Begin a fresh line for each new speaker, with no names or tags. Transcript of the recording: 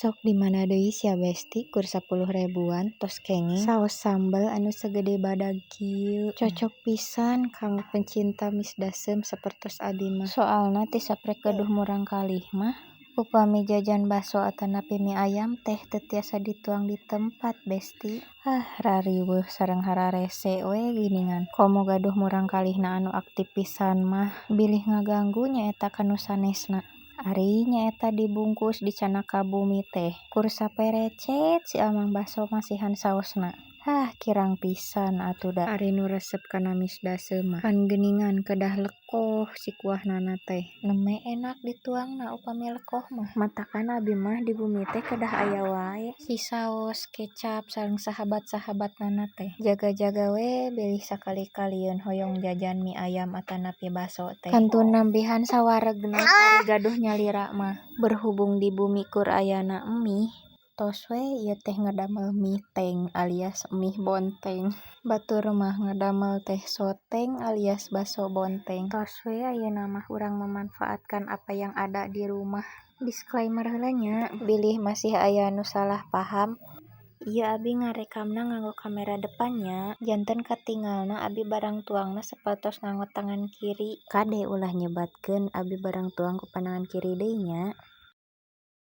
Sok di mana deui sia Besti kur 10 ribuan tos kenging saos sambal anu segede badag kieu. Cocok pisan kanggo pencinta mis dasem sapertos abi mah. Soalna teu saprek gaduh murang kalih mah. Upami jajan baso atanapi mie ayam teh teu tiasa dituang di tempat Besti. Rariweuh sareng hararese we geuningan. Komo gaduh murang kalihna anu aktif pisan mah bilih ngaganggu nyaeta kanu sanesna. Ari nyaeta dibungkus dicanaka bumi teh kur saperecet si amang baso masihan saosna. Kirang pisan atuh da. Ari nu resep kana mis dasem mah pan geuningan kedah lekoh si kuahnana teh. Leme enak dituangna upami lekoh mah. Matakan abi mah di bumi teh kedah aya wae si saos, kecap sareng sahabat-sahabatna teh. Jaga-jaga we bilih sakali-kalieun hoyong jajan mie ayam atanapi baso teh. Kantun nambihan sawaregna ari gaduh nyalira mah. Berhubung di bumi kur ayana emih, tos we ieu teh ngadamel mie teng alias mie bonteng. Batur mah ngadamel teh soteng alias baso bonteng. Tos we ayeuna mah urang memanfaatkan apa yang ada di rumah. Disclaimer heula nya, bilih masih aya nu salah paham. Ieu abi ngarekamna nganggo kamera depan nya. Janten katingalna abi barang tuangna sapertos nganggo tangan kiri. Kade ulah nyebatkeun abi barang tuang ku panangan kiri deui nya.